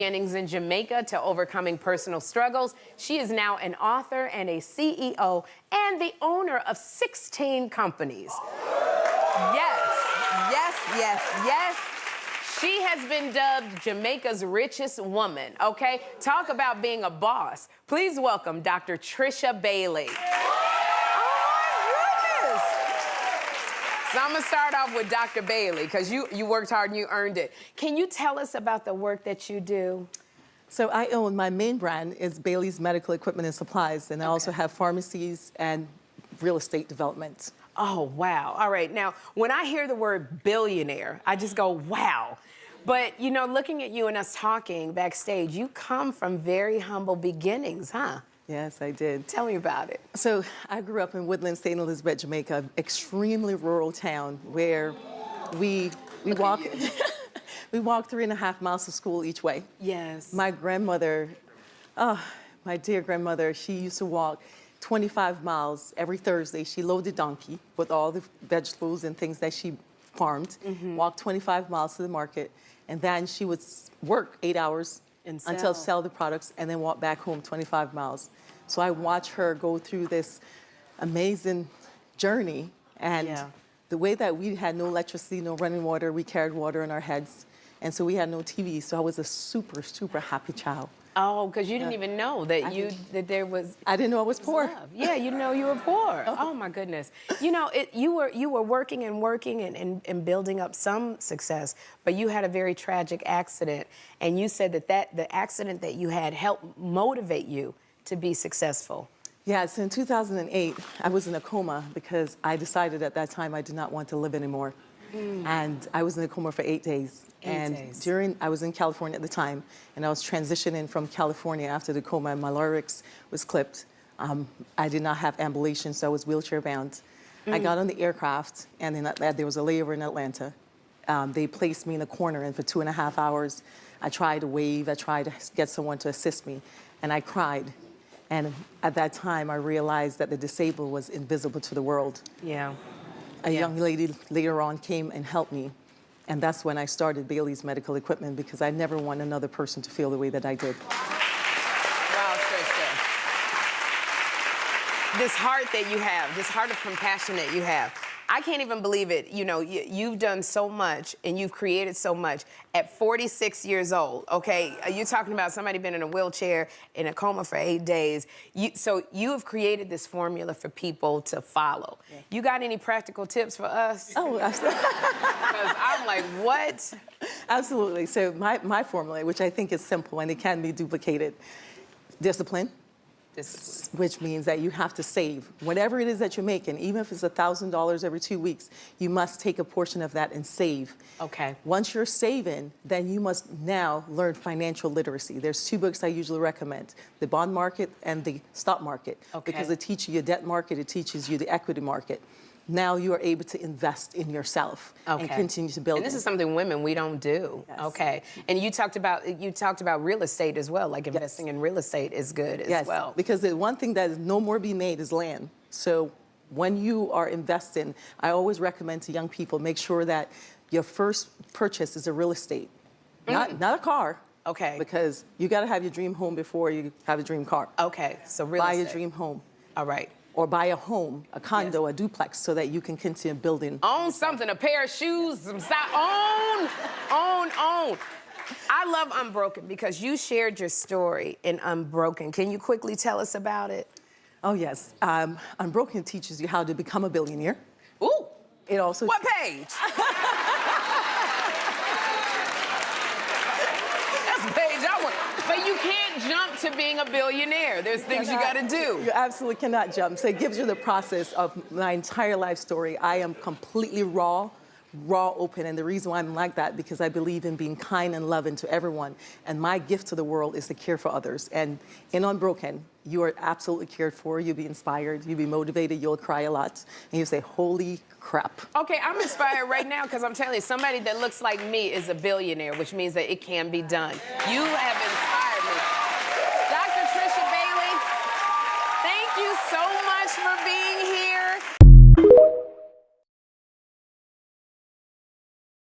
Beginnings in Jamaica to overcoming personal struggles. She is now an author and a CEO and the owner of 16 companies. Yes, yes, yes, yes. She has been dubbed Jamaica's richest woman, okay? Talk about being a boss. Please welcome Dr. Trisha Bailey. So I'm gonna start off with Dr. Bailey, because you worked hard and you earned it. Can you tell us about the work that you do? So I own, my main brand is Bailey's Medical Equipment and Supplies, and I also have pharmacies and real estate development. Oh, wow. All right, now, when I hear the word billionaire, I just go, wow. But, you know, looking at you and us talking backstage, you come from very humble beginnings, huh? Yes, I did. Tell me about it. So I grew up in Woodland, St. Elizabeth, Jamaica, extremely rural town where we walk we walk 3.5 miles to school each way. Yes. My grandmother, my dear grandmother, she used to walk 25 miles every Thursday. She loaded donkey with all the vegetables and things that she farmed, walked 25 miles to the market, and then she would work 8 hours until sell the products and then walk back home 25 miles. So I watched her go through this amazing journey, and the way that we had no electricity, no running water, we carried water in our heads, and so we had no TV, so I was a super, super happy child. Oh, because you didn't even know that that there was. I didn't know I was poor. Love. Yeah, you know you were poor. Oh my goodness. You know, you were working and building up some success, but you had a very tragic accident, and you said that the accident that you had helped motivate you to be successful. Yes, in 2008, I was in a coma because I decided at that time I did not want to live anymore. And I was in a coma for 8 days. I was in California at the time, and I was transitioning from California after the coma, and my larynx was clipped. I did not have ambulation, so I was wheelchair bound. I got on the aircraft, and then there was a layover in Atlanta. They placed me in a corner, and for 2.5 hours, I tried to wave, I tried to get someone to assist me, and I cried. And at that time, I realized that the disabled was invisible to the world. Yeah. A young lady later on came and helped me. And that's when I started Bailey's Medical Equipment, because I never want another person to feel the way that I did. Wow, Trisha. This heart that you have, this heart of compassion that you have, I can't even believe it. You know, you've done so much and you've created so much at 46 years old, okay? You're talking about somebody been in a wheelchair, in a coma for 8 days. So you have created this formula for people to follow. Yeah. You got any practical tips for us? Oh, absolutely. Because I'm like, what? Absolutely. So my formula, which I think is simple and it can be duplicated, discipline. Which means that you have to save. Whatever it is that you're making, even if it's $1,000 every 2 weeks, you must take a portion of that and save. Okay. Once you're saving, then you must now learn financial literacy. There's 2 books I usually recommend, The Bond Market and The Stock Market. Okay. Because it teaches you the debt market, it teaches you the equity market. Now you are able to invest in yourself and continue to build. And this is something women, we don't do. Yes. Okay. And you talked about real estate as well, like investing in real estate is good as well. Because the one thing that is no more be made is land. So when you are investing, I always recommend to young people, make sure that your first purchase is a real estate, not a car. Okay. Because you got to have your dream home before you have a dream car. Okay, so real estate. Buy your dream home. All right. Or buy a home, a condo, a duplex, so that you can continue building. Own something, a pair of shoes, some stock. Own. I love Unbroken because you shared your story in Unbroken. Can you quickly tell us about it? Oh, yes. Unbroken teaches you how to become a billionaire. Ooh. It also... What page? That's the page I want. But you can't jump to being a billionaire. There's things you got to do. You absolutely cannot jump. So it gives you the process of my entire life story. I am completely raw, open. And the reason why I'm like that, because I believe in being kind and loving to everyone. And my gift to the world is to care for others. And in Unbroken, you are absolutely cared for. You'll be inspired. You'll be motivated. You'll cry a lot. And you say, holy crap. Okay, I'm inspired right now because I'm telling you, somebody that looks like me is a billionaire, which means that it can be done. You have inspired